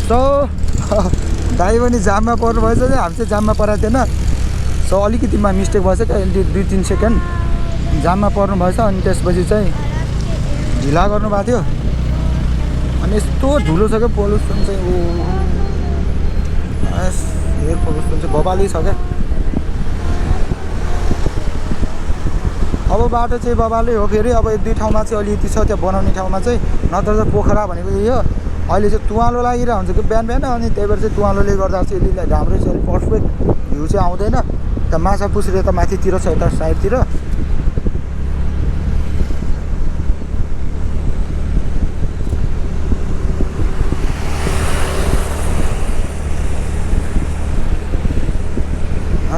So दाइ पनि जाममा पर्नु भएछ चाहिँ हामी चाहिँ जाममा परेको थिएन सो अलिकतिमा मिस्टेक भएछ क्या 2-3 सेकेन्ड जाममा पर्नु भएछ अनि त्यसपछि चाहिँ ढिला गर्नुभएको थियो अनि यस्तो धुलो छ क्या पोल्युसन चाहिँ ओ एयर पोल्युसन चाहिँ बबालै छ क्या अब बाटो चाहिँ बबालै हो फेरि अब 1-2 ठाउँमा चाहिँ अलिकति छ त्यो बनाउने ठाउँमा चाहिँ नत्र त पोखरा भनेको यही हो अहिले चाहिँ तुवालो लागिरहेको हुन्छ कि बिहान बिहान अनि त्यही भएर चाहिँ तुवालोले गर्दा चाहिँ यसले राम्रो चाहिँ पर्फेक्ट भ्यू चाहिँ आउँदैन त माछा पुछ्रे त माथितिर छ यता साइडतिर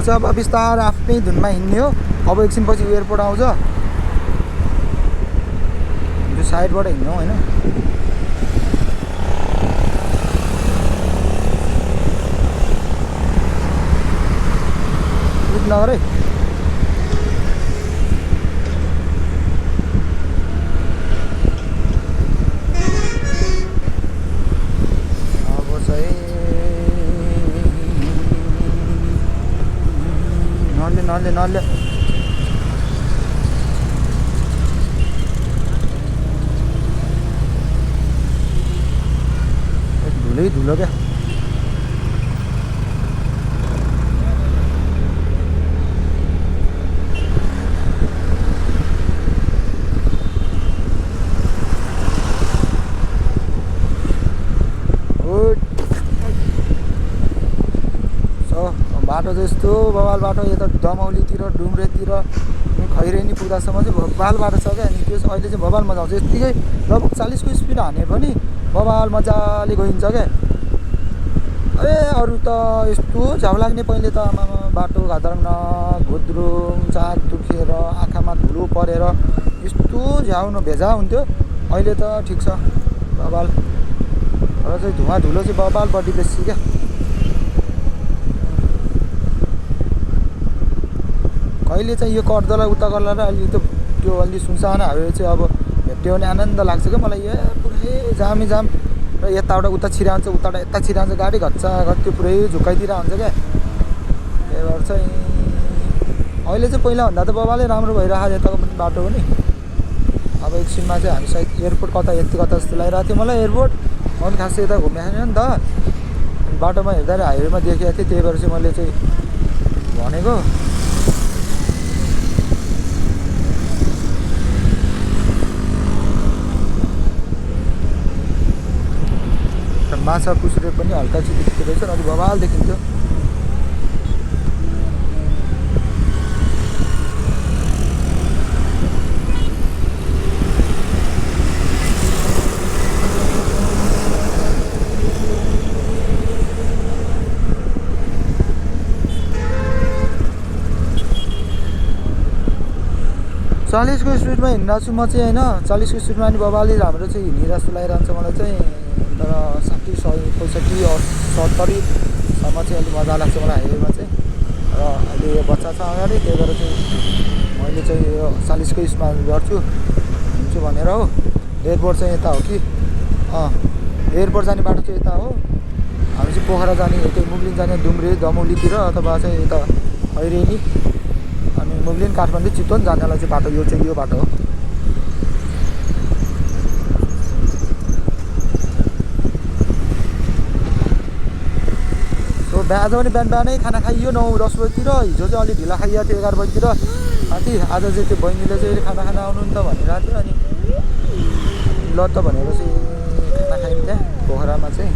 अब बिस्तारै आफ्नै धुनमा हिँड्ने हो अब एकछिनपछि एयरपोर्ट आउँछ त्यो साइडबाट हिँड्नु होइन नगर है अब चाहिँ नले धुलो क्या बाटो चाहिँ यस्तो बवाल बाटो यता दमौलीतिर डुम्रेतिर खैरेनी पुग्दासम्म चाहिँ बवाल बाटो छ क्या अनि त्यो अहिले चाहिँ बवाल मजा आउँछ यत्तिकै लगभग 40 को स्पिड हाने पनि बवाल मजाले गइन्छ क्या अरे अरू त यस्तो झाउ लाग्ने पहिले त आमामा बाटो घादरङ घुद्रुङ चाक दुखेर आँखामा धुलो परेर यस्तो झ्याउ भेजा हुन्थ्यो अहिले त ठिक छ बवाल र चाहिँ धुवा धुलो चाहिँ बवालपट्टि बेसी क्या कहिले चाहिँ यो कर्दला उता गर्ला र अलि त्यो अलि सुनसान हाइवे चाहिँ अब भेट्यो भने आनन्द लाग्छ क्या मलाई यो पुरै जामै जाम र यताबाट उता छिराउँछ उताबाट यता छिराउँछ गाडी घच्चा त्यो पुरै झुकाइदिएर हुन्छ क्या त्यही भएर चाहिँ अहिले चाहिँ पहिलाभन्दा त बबालै राम्रो भइरहेको यताको पनि बाटो पनि अब एकछिनमा चाहिँ हामी सायद एयरपोर्ट कता जस्तो लागिरहेको थियो मलाई एयरपोर्ट म पनि खासै यता घुमेको छैन नि त बाटोमा हेर्दा हाइवेमा देखेको थिएँ त्यही भएर चाहिँ मैले चाहिँ भनेको माछा पुछ्रे पनि हल्का चाहिँ देखिँदो रहेछ अलि बवाल देखिन्थ्यो चालीसको स्पिडमा हिँड्दा छु म चाहिँ होइन 40को स्पिडमा नि बबाली हाम्रो चाहिँ हिँडिरहेको जस्तो लागिरहन्छ मलाई चाहिँ तर 60 65 70सम्म चाहिँ अलिक मजा लाग्छ मलाई हाइवेमा चाहिँ र अहिले यो बच्चा छ अगाडि त्यही भएर चाहिँ मैले चाहिँ यो 40को स्पिडमा गर्छु हुन्छु भनेर हो एयरपोर्ट चाहिँ यता हो कि एयरपोर्ट जाने बाटो चाहिँ यता हो हामी चाहिँ पोखरा जाने यतै मुगलिन जाने डुम्रे दमौलीतिर अथवा चाहिँ यता खैरेनी अनि मुगलिन काठमाडौँ चितवन जानेलाई चाहिँ बाटो यो चाहिँ यो बाटो हो आज पनि बिहान बिहानै खाना खाइयो 9-10 बजीतिर हिजो चाहिँ अलिक ढिला खाइएको थियो 11 बजीतिर माथि आज चाहिँ त्यो बहिनीले चाहिँ खाना खाना आउनु नि त भनिरहेको थियो अनि ल त भनेर चाहिँ खाना खायौँ त्यहाँ पोखरामा चाहिँ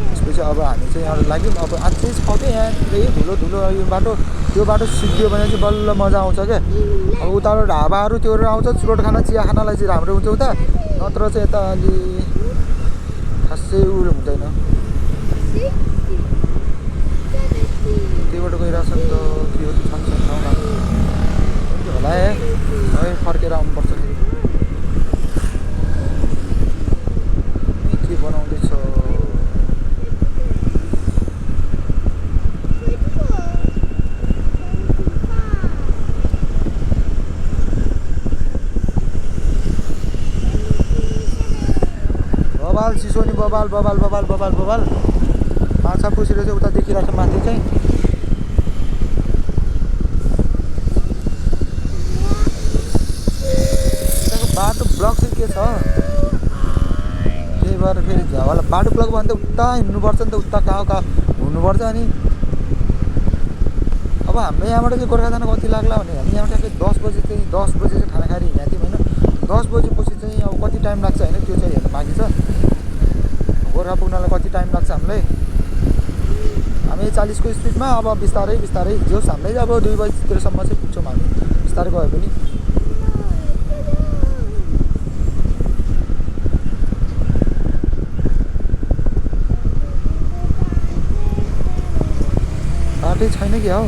त्यसपछि अब हामी चाहिँ यहाँ लाग्यौँ अब आज चाहिँ छ क्या यहाँ पुरै धुलो यो बाटो त्यो बाटो सिद्धियो भने चाहिँ बल्ल मजा आउँछ क्या अब उताबाट ढाबाहरू त्योहरू आउँछ चुरोट खाना चिया खानालाई चाहिँ राम्रो हुन्छ उता नत्र चाहिँ यता अलि खासै उयो हुँदैन त्यहीबाट गइरहेको छ नि त के हो छन् ठाउँमा होला है फर्केर आउनुपर्छ फेरि के बनाउँदैछ बबाल चिसो नि बबाल बबाल बबाल बबाल बबाल माछा पुसेर चाहिँ उता देखिरहेको छ माथि चाहिँ बाटो ब्लक चाहिँ के छ त्यही भएर फेरि होला बाटो ब्लक भयो भने त उता हिँड्नुपर्छ नि त उता कहाँ हुनुपर्छ अनि अब हाम्रो यहाँबाट चाहिँ गोर्खा जान कति लाग्ला भने हामी यहाँबाट 10 बजे चाहिँ खाना खाएर हिँडेको थियौँ होइन 10 बजेपछि चाहिँ अब कति टाइम लाग्छ होइन त्यो चाहिँ हेर्नु बाँकी छ गोर्खा पुग्नलाई कति टाइम लाग्छ हामीलाई हामी 40 को स्पिडमा अब बिस्तारै बिस्तारै जोस् हामीलाई अब 2 बजीतिरसम्म चाहिँ पुग्छौँ हामी बिस्तारै गयो पनि बाटै छैन कि हौ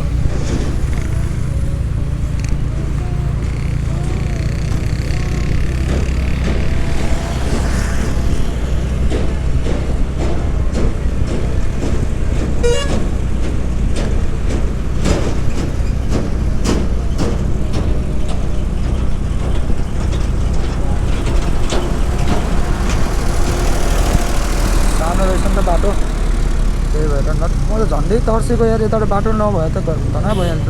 बाटो त्यही भएर न म त झन्डै तर्सेको यार यताबाट बाटो नभए त घना भइहाल्छ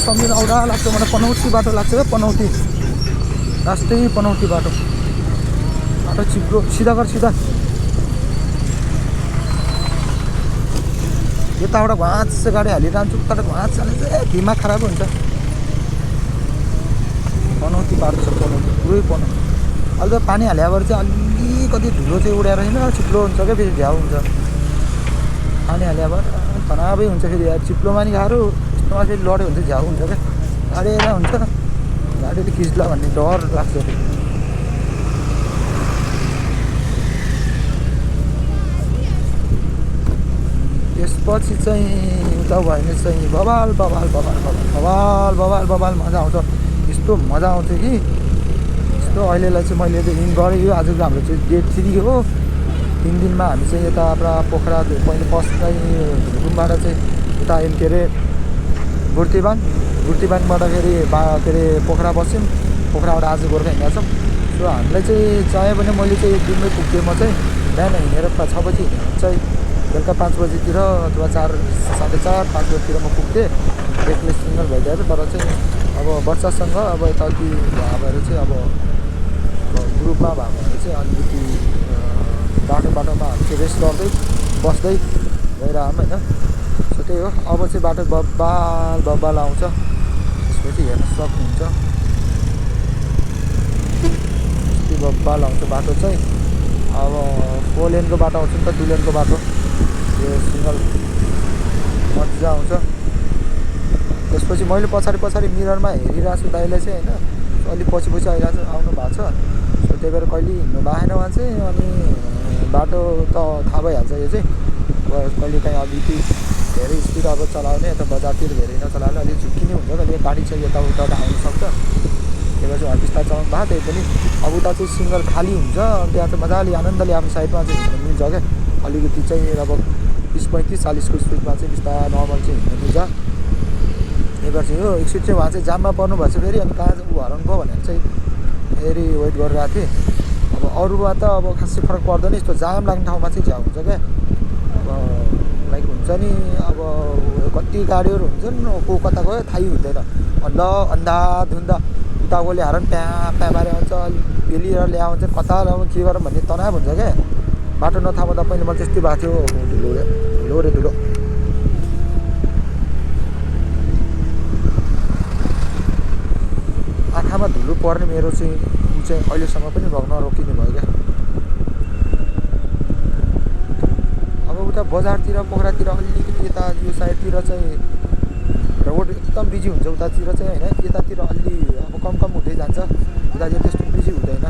सम्झिन औडा लाग्छ मलाई पनौती बाटो लाग्छ क्या पनौती लास्टै पनौती बाटो चिप्लो सिधा कर सिधा यताबाट घाँस गाडी हालिरहन्छु उताबाट घाँस हाल्छ दिमाग खराब हुन्छ पनौती बाटो छ पनौती पुरै पनौती अहिले त पानी हालेबाट चाहिँ अलिकति धुलो चाहिँ उडेर होइन चिप्लो हुन्छ क्या फेरि झ्याउ हुन्छ पानी हालेबाट तनावै हुन्छ फेरि चिप्लोमा नि गाह्रो यस्तोमा फेरि लड्यो भने चाहिँ झ्याउ हुन्छ क्या गाडेर हुन्छ गाडीले खिच्ला भन्ने डर लाग्छ त्यसपछि चाहिँ उता भयो भने चाहिँ बबाल बबाल बबाल बबाल बबाल बबाल बबाल मजा आउँछ यस्तो मजा आउँछ कि यस्तो अहिलेलाई चाहिँ मैले चाहिँ इन गरेँ आजको हाम्रो चाहिँ डेट 3 हो 3 दिनमा हामी चाहिँ यता पोखरा पहिले फर्स्ट चाहिँ घुमबाट चाहिँ उता के अरे बुर्तिबाङबाट फेरि के अरे पोखरा बस्यौँ पोखराबाट आज गोर्खा हिँडेको छौँ सो हामीलाई चाहिँ चाहियो भने मैले चाहिँ 1 दिनमै पुग्थेँ म चाहिँ बिहान हिँडेर 6 बजी हिँडेर चाहिँ बेलुका 5 बजीतिर अथवा 4 साढे 4 5 बजीतिर म पुग्थेँ एक्लै सिङ्गल भइदिएर तर चाहिँ अब बच्चासँग अब यताउति भएर चाहिँ अब ग्रुपमा भयो भने चाहिँ अलिकति बाटोमा हामी चाहिँ रेस्ट गर्दै बस्दै गइरहौँ होइन सो त्यही हो अब चाहिँ बाटो बब्बाल आउँछ त्यसपछि हेर्न सक्नुहुन्छ यस्तै बब्बाल आउँछ बाटो चाहिँ अब 4 लेनको बाटो आउँछ नि त 2 लेनको बाटो यो सिङ्गल मजा आउँछ त्यसपछि मैले पछाडि मिररमा हेरिरहेको छु दाइलाई चाहिँ होइन अलिक पछि आइरहेको आउनु भएको छ सो त्यही भएर कहिले हिँड्नु भएन उहाँ चाहिँ अनि बाटो त थाहा भइहाल्छ यो चाहिँ कहिले काहीँ अलिकति धेरै स्पिड अब चलाउने अथवा बजारतिर धेरै नचलाउने अलिक झुक्किने हुन्छ कहिले गाडी चाहिँ यताउता आउनुसक्छ त्यही भएर चाहिँ बिस्तारै चलाउनु भएको त्यही पनि अब उता चाहिँ सिङ्गल खाली हुन्छ अनि त्यहाँ चाहिँ मजाले आनन्दले आफ्नो साइडमा चाहिँ हिँड्नु मिल्छ क्या अलिकति चाहिँ अब 30-35-40 को स्पिडमा चाहिँ बिस्तारै नर्मल चाहिँ हिँड्नु मिल्छ त्यही भएर चाहिँ यो एकसिट चाहिँ उहाँ चाहिँ जाममा पर्नु भएछ फेरि अनि कहाँ चाहिँ ऊ हराउनु भयो भनेर चाहिँ फेरि वेट गरिरहेको थिएँ अब अरूमा त अब खासै फरक पर्दैन यस्तो जाम लाग्ने ठाउँमा चाहिँ झ्याउ हुन्छ क्या अब लाइक हुन्छ नि अब कति गाडीहरू हुन्छन् को कता गयो थाहै हुँदैन ल अन्धाधुन्दा उता गएले हारन प्या बारे आउँछ पेलिएर ल्याउँछ कता ल्याउनु के गरौँ भन्ने तनाव हुन्छ क्या बाटो नथाहा त पहिले म त्यस्तै भएको थियो धुलो आँखामा धुलो पर्ने मेरो चाहिँ ऊ चाहिँ अहिलेसम्म पनि नरोकिने भयो क्या अब उता बजारतिर पोखरातिर अलिकति यता यो साइडतिर चाहिँ रोड एकदम बिजी हुन्छ उतातिर चाहिँ होइन, यतातिर अलि अब कम कम हुँदै जान्छ, उतातिर त्यस्तो बिजी हुँदैन।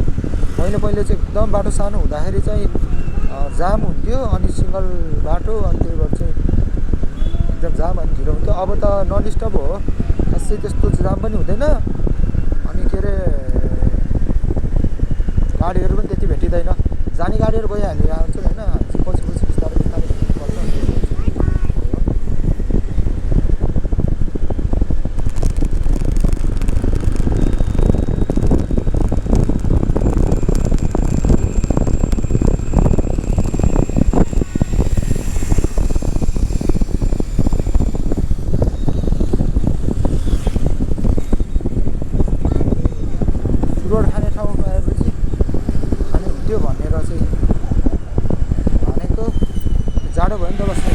पहिले चाहिँ एकदम बाटो सानो हुँदाखेरि चाहिँ जाम हुन्थ्यो, अनि सिङ्गल बाटो, अनि त्यही भएर चाहिँ एकदम जाम अनि ढिलो हुन्थ्यो। अब त नन स्टप हो, खासै त्यस्तो जाम पनि हुँदैन, अनि के अरे गाडीहरू पनि त्यति भेटिँदैन, जाने गाडीहरू गइहाल्यो आउँछ होइन, हामी पछि बिस्तारै बिस्तारै पर्छ। रोड खाने ठाउँमा आएपछि खाने हुन्थ्यो भनेर चाहिँ भनेको। जाडो भयो नि त बस्ने,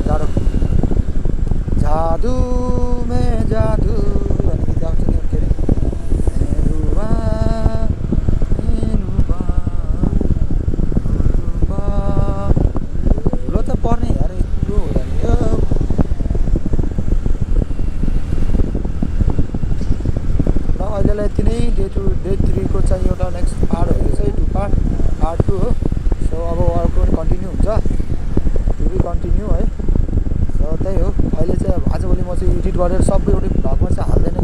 जाडो जादु मे जादु भन्ने गीत आउँछ नि, के अरे धुलो त पर्ने यार, यत्रो हुँदैन यो। र अहिलेलाई यति नै डे 3 को चाहिँ एउटा नेक्स्ट पार्ट हो, चाहिँ 2 पार्ट 2 हो। सो अब अर्को पनि कन्टिन्यू हुन्छ, टु बी कन्टिन्यू है। सो त्यही हो, अहिले चाहिँ आजभोलि म चाहिँ एडिट गरेर सबै एउटा भ्लगमा चाहिँ हाल्दैन,